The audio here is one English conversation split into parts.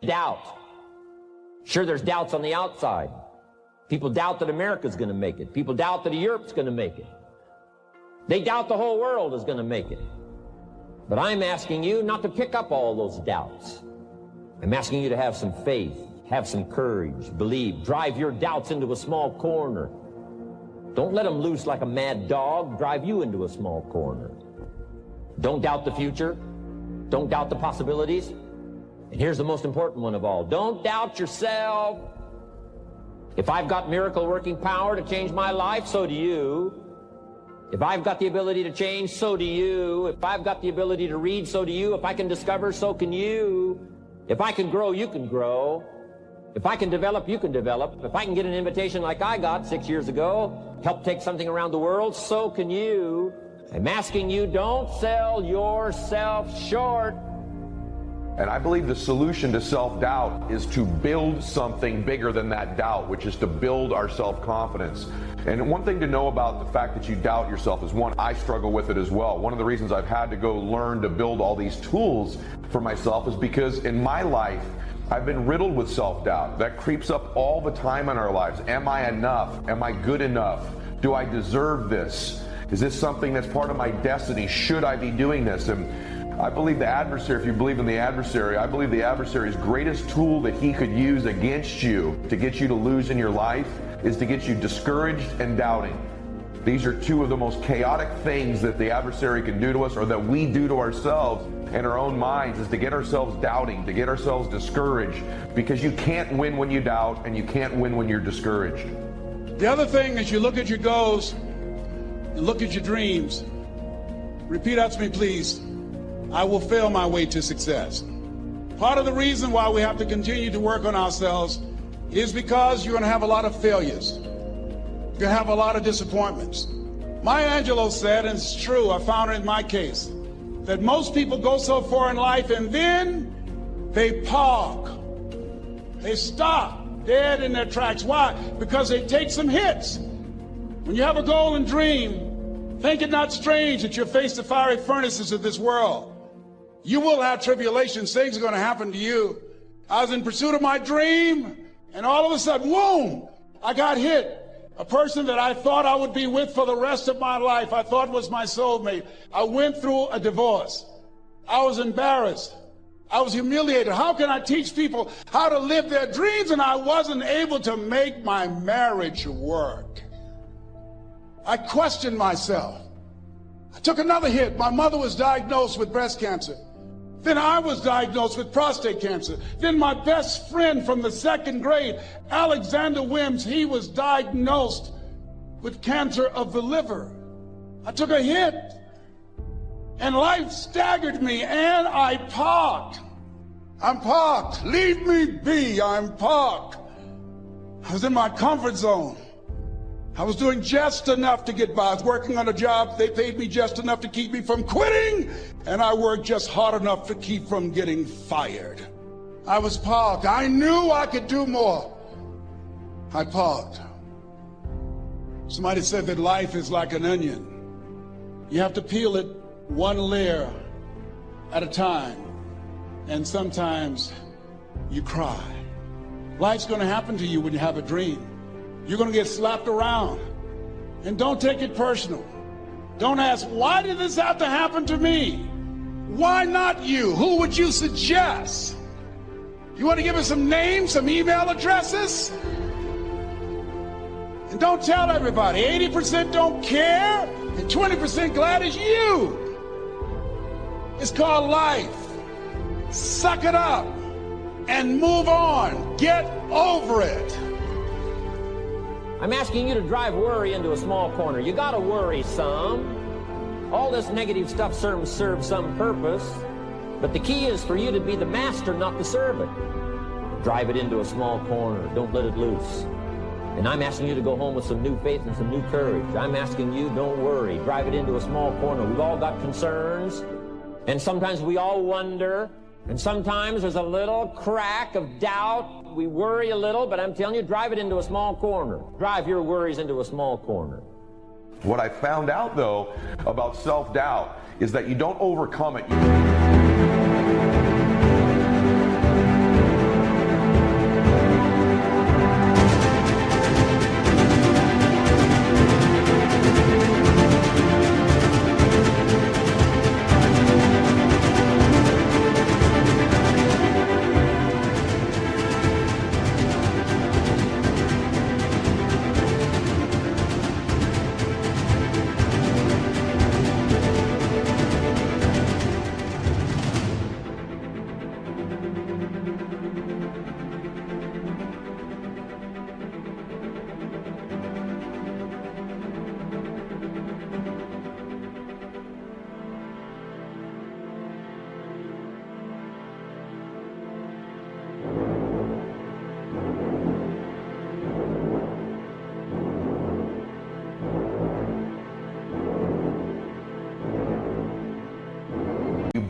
Doubt. Sure, there's doubts on the outside. People doubt that America's going to make it. People doubt that Europe's going to make it. They doubt the whole world is going to make it. But I'm asking you not to pick up all those doubts. I'm asking you to have some faith, have some courage, believe, drive your doubts into a small corner. Don't let them loose like a mad dog, drive you into a small corner. Don't doubt the future. Don't doubt the possibilities. And here's the most important one of all. Don't doubt yourself. If I've got miracle working power to change my life, so do you. If I've got the ability to change, so do you. If I've got the ability to read, so do you. If I can discover, so can you. If I can grow, you can grow. If I can develop, you can develop. If I can get an invitation like I got 6 years ago, help take something around the world, so can you. I'm asking you, don't sell yourself short. And I believe the solution to self-doubt is to build something bigger than that doubt, which is to build our self-confidence. And one thing to know about the fact that you doubt yourself is, one, I struggle with it as well. One of the reasons I've had to go learn to build all these tools for myself is because in my life, I've been riddled with self-doubt. That creeps up all the time in our lives. Am I enough? Am I good enough? Do I deserve this? Is this something that's part of my destiny? Should I be doing this? And I believe the adversary, if you believe in the adversary, I believe the adversary's greatest tool that he could use against you to get you to lose in your life is to get you discouraged and doubting. These are two of the most chaotic things that the adversary can do to us, or that we do to ourselves in our own minds, is to get ourselves doubting, to get ourselves discouraged, because you can't win when you doubt and you can't win when you're discouraged. The other thing is, you look at your goals and look at your dreams. Repeat out to me, please. I will fail my way to success. Part of the reason why we have to continue to work on ourselves is because you're going to have a lot of failures. You're going to have a lot of disappointments. Maya Angelou said, and it's true, I found it in my case, that most people go so far in life and then they park. They stop dead in their tracks. Why? Because they take some hits. When you have a goal and dream, think it not strange that you'll face the fiery furnaces of this world. You will have tribulations. Things are going to happen to you. I was in pursuit of my dream, and all of a sudden, boom, I got hit. A person that I thought I would be with for the rest of my life, I thought was my soulmate. I went through a divorce. I was embarrassed. I was humiliated. How can I teach people how to live their dreams? And I wasn't able to make my marriage work. I questioned myself. I took another hit. My mother was diagnosed with breast cancer. Then I was diagnosed with prostate cancer. Then my best friend from the second grade, Alexander Wims, he was diagnosed with cancer of the liver. I took a hit, and life staggered me, and I parked. I'm parked. Leave me be. I'm parked. I was in my comfort zone. I was doing just enough to get by. I was working on a job. They paid me just enough to keep me from quitting, and I worked just hard enough to keep from getting fired. I was parked. I knew I could do more. I parked. Somebody said that life is like an onion. You have to peel it one layer at a time, and sometimes you cry. Life's going to happen to you when you have a dream. You're going to get slapped around. And don't take it personal. Don't ask, why did this have to happen to me? Why not you? Who would you suggest? You want to give us some names, some email addresses? And don't tell everybody. 80% don't care, and 20% glad it's you. It's called life. Suck it up and move on. Get over it. I'm asking you to drive worry into a small corner. You gotta worry some. All this negative stuff serves some purpose, but the key is for you to be the master, not the servant. Drive it into a small corner. Don't let it loose. And I'm asking you to go home with some new faith and some new courage. I'm asking you, don't worry. Drive it into a small corner. We've all got concerns, and sometimes we all wonder, and sometimes there's a little crack of doubt. We worry a little, but I'm telling you, drive it into a small corner. Drive your worries into a small corner. What I found out, though, about self-doubt is that you don't overcome it.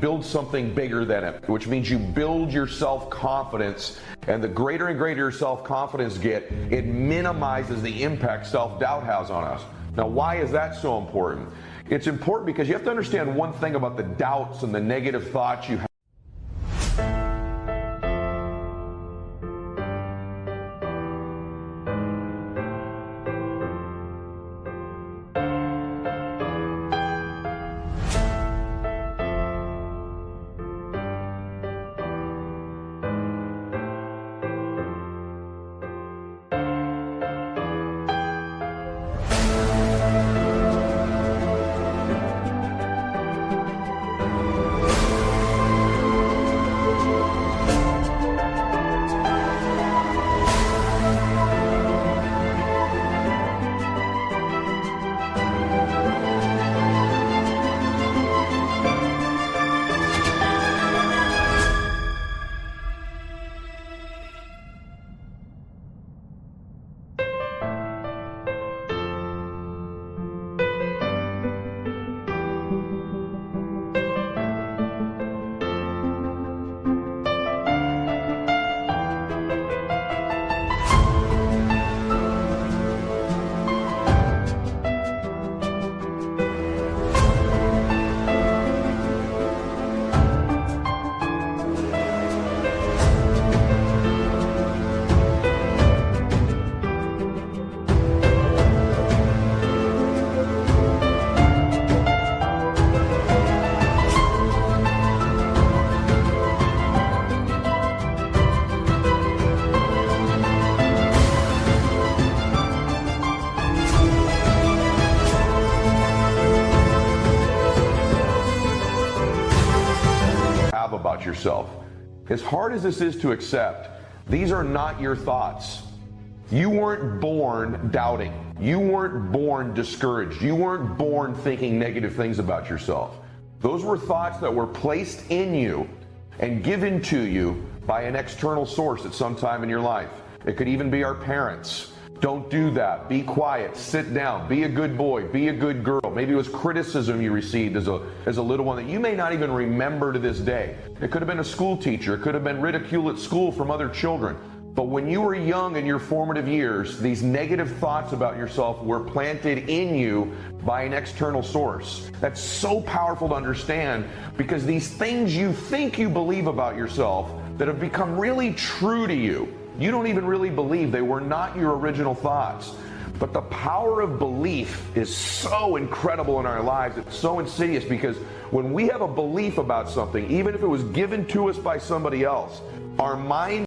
build something bigger than it, which means you build your self-confidence. And the greater and greater your self-confidence get, it minimizes the impact self-doubt has on us. Now, why is that so important? It's important because you have to understand one thing about the doubts and the negative thoughts you have. About yourself. As hard as this is to accept, these are not your thoughts. You weren't born doubting. You weren't born discouraged. You weren't born thinking negative things about yourself. Those were thoughts that were placed in you and given to you by an external source at some time in your life. It could even be our parents. Don't do that. Be quiet. Sit down. Be a good boy. Be a good girl. Maybe it was criticism you received as a little one that you may not even remember to this day. It could have been a school teacher. It could have been ridicule at school from other children. But when you were young in your formative years, these negative thoughts about yourself were planted in you by an external source. That's so powerful to understand, because these things you think you believe about yourself that have become really true to you, you don't even really believe. They were not your original thoughts. But the power of belief is so incredible in our lives. It's so insidious, because when we have a belief about something, even if it was given to us by somebody else, our mind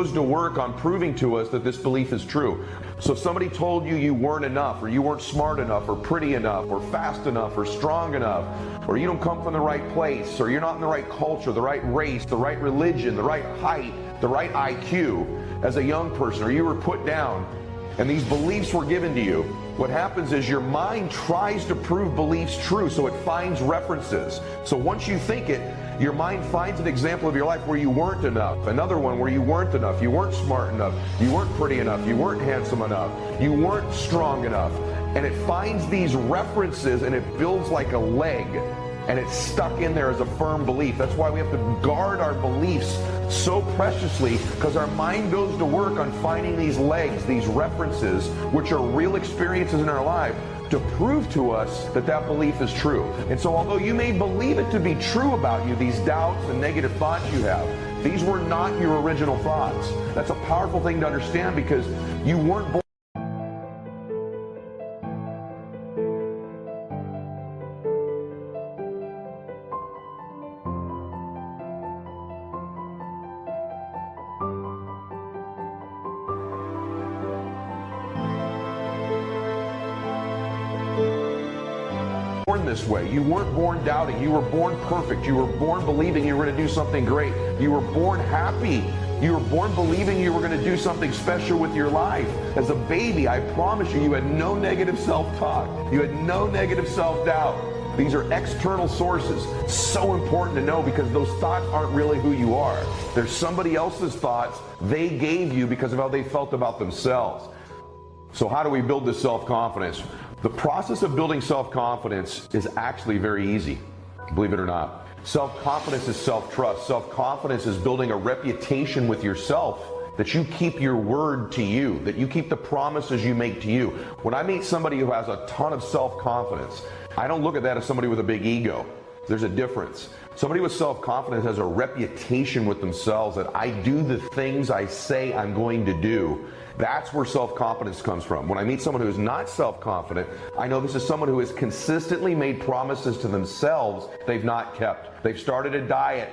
goes to work on proving to us that this belief is true. So if somebody told you you weren't enough, or you weren't smart enough, or pretty enough, or fast enough, or strong enough, or you don't come from the right place, or you're not in the right culture, the right race, the right religion, the right height, the right IQ as a young person, or you were put down, and these beliefs were given to you, what happens is your mind tries to prove beliefs true, so it finds references. So once you think it, your mind finds an example of your life where you weren't enough, another one where you weren't enough, you weren't smart enough, you weren't pretty enough, you weren't handsome enough, you weren't strong enough. And it finds these references and it builds like a leg, and it's stuck in there as a firm belief. That's why we have to guard our beliefs so preciously, because our mind goes to work on finding these legs, these references, which are real experiences in our life, to prove to us that that belief is true. And so although you may believe it to be true about you, these doubts and negative thoughts you have, these were not your original thoughts. That's a powerful thing to understand, because you weren't born this way. You weren't born doubting. You were born perfect. You were born believing you were going to do something great. You were born happy. You were born believing you were going to do something special with your life. As a baby, I promise you, you had no negative self-talk. You had no negative self-doubt. These are external sources. So important to know, because those thoughts aren't really who you are. They're somebody else's thoughts they gave you because of how they felt about themselves. So how do we build this self-confidence? The process of building self-confidence is actually very easy, believe it or not. Self-confidence is self-trust. Self-confidence is building a reputation with yourself, that you keep your word to you, that you keep the promises you make to you. When I meet somebody who has a ton of self-confidence, I don't look at that as somebody with a big ego. There's a difference. Somebody with self-confidence has a reputation with themselves that I do the things I say I'm going to do. That's where self-confidence comes from. When I meet someone who is not self-confident, I know this is someone who has consistently made promises to themselves they've not kept. They've started a diet.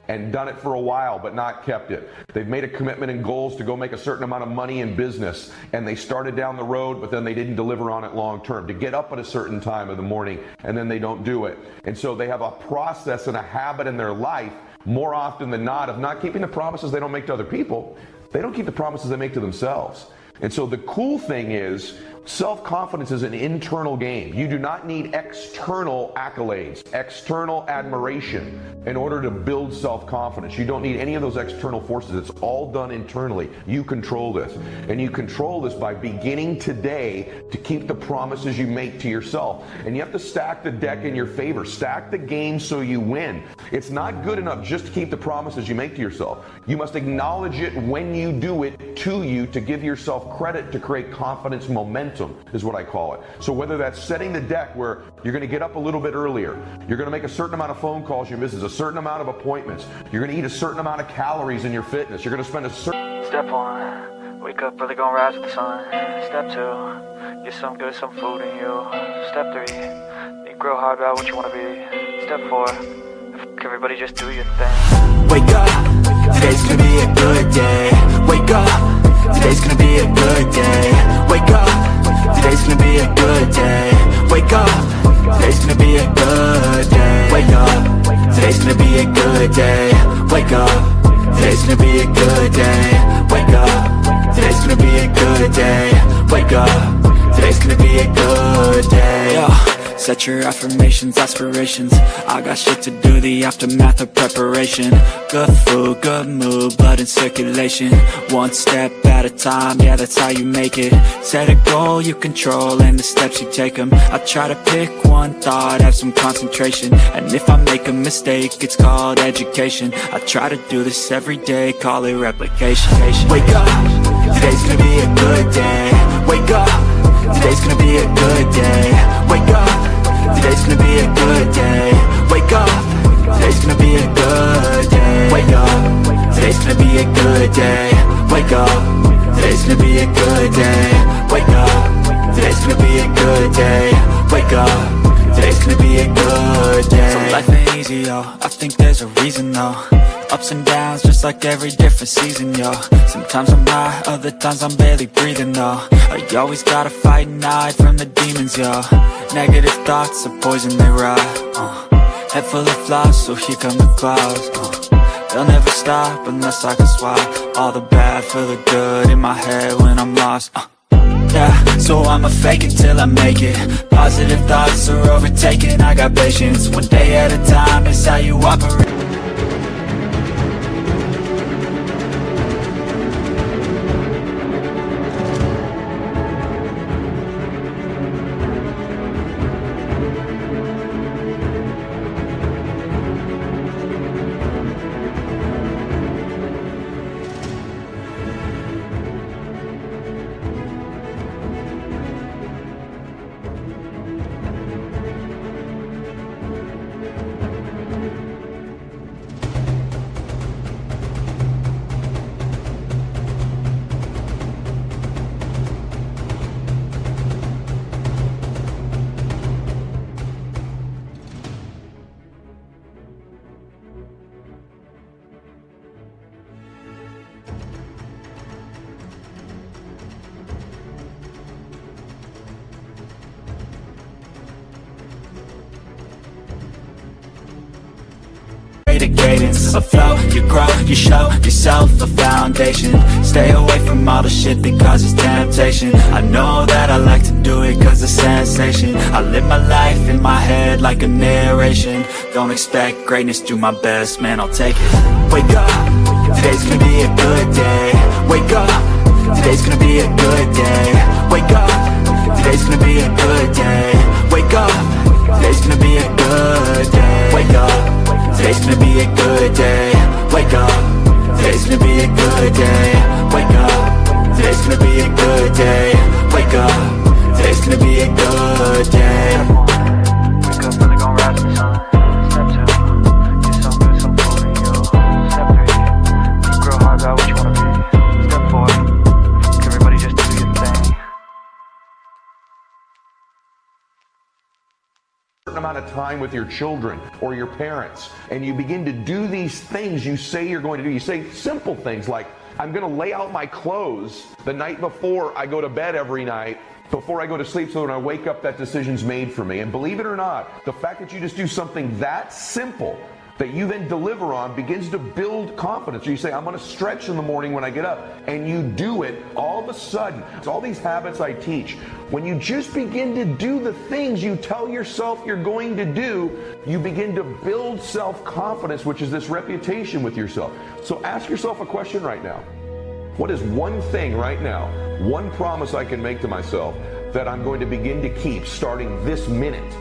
and done it for a while but not kept it. They've made a commitment and goals to go make a certain amount of money in business, and they started down the road, but then they didn't deliver on it long term. To get up at a certain time of the morning, and then they don't do it. And so they have a process and a habit in their life, more often than not, of not keeping the promises they don't make to other people. They don't keep the promises they make to themselves. And so the cool thing is, self-confidence is an internal game. You do not need external accolades, external admiration in order to build self-confidence. You don't need any of those external forces. It's all done internally. You control this. And you control this by beginning today to keep the promises you make to yourself. And you have to stack the deck in your favor. Stack the game so you win. It's not good enough just to keep the promises you make to yourself. You must acknowledge it when you do it to you, to give yourself credit, to create confidence momentum, is what I call it. So whether that's setting the deck where you're going to get up a little bit earlier, you're going to make a certain amount of phone calls you miss, a certain amount of appointments, you're going to eat a certain amount of calories in your fitness, you're going to spend a certain... Step 1, wake up early, gonna rise with the sun. Step 2, get some food in you. Step 3, think real hard about what you want to be. Step 4, everybody just do your thing. Wake up, today's gonna be a good day. Wake up, today's gonna be a good day. Wake up, today's gonna be a good day. Wake up, today's gonna be a good day. Wake up, today's gonna be a good day. Wake up, today's gonna be a good day. Wake up, today's gonna be a good day. Wake up, today's gonna be a good day. Yo, set your affirmations, aspirations. I got shit to do, the aftermath of preparation. Good food, good mood, blood in circulation. One step at a time, yeah, that's how you make it. Set a goal you control and the steps you take them. I try to pick one thought, have some concentration. And if I make a mistake, it's called education. I try to do this every day, call it replication. Wake up, today's gonna be a good day. Wake up, today's gonna be a good day. Wake up, today's gonna be a good day. Wake up, today's gonna be a good day. Wake up, today's gonna be a good day. Wake up, today's gonna be a good day. Wake up, today's gonna be a good day. Wake up, today's gonna be a good day. So life ain't easy, yo, I think there's a reason though. Ups and downs, just like every different season, yo. Sometimes I'm high, other times I'm barely breathing, though. You always gotta fight and hide from the demons, yo. Negative thoughts are poison, they rot. Head full of flies, so here come the clouds. They'll never stop unless I can swap all the bad for the good in my head when I'm lost. Yeah, so I'ma fake it till I make it. Positive thoughts are overtaken, I got patience. One day at a time is how you operate. A cadence, a flow, you grow, you show yourself a foundation. Stay away from all the shit that causes temptation. I know that I like to do it cause it's sensation. I live my life in my head like a narration. Don't expect greatness, do my best, man, I'll take it. Wake up, today's gonna be a good day. Wake up, today's gonna be a good day. Wake up, today's gonna be a good day. Wake up, today's gonna be a good day. Wake up, today's gonna be a good day. Wake up, today's gonna be a good day. Wake up, today's gonna be a good day. Wake up, today's gonna be a good day. Wake up early, gonna rise with the sun. Step 2, get some food in you. Step 3, think real hard about what you wanna be. Step 4, everybody just do your thing. amount of time with your children or your parents, and you begin to do these things you say you're going to do. You say simple things like, I'm going to lay out my clothes the night before I go to bed every night, before I go to sleep, so when I wake up that decision's made for me. And believe it or not, the fact that you just do something that simple that you then deliver on begins to build confidence. So you say, I'm going to stretch in the morning when I get up, and you do it. All of a sudden, it's all these habits I teach. When you just begin to do the things you tell yourself you're going to do, you begin to build self-confidence, which is this reputation with yourself. So ask yourself a question right now. What is one thing right now, one promise I can make to myself that I'm going to begin to keep starting this minute?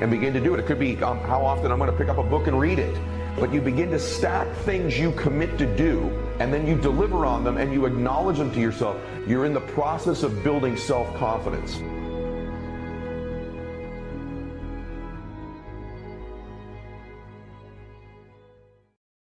And begin to do it. It could be how often I'm going to pick up a book and read it. But you begin to stack things you commit to do, and then you deliver on them and you acknowledge them to yourself. You're in the process of building self-confidence.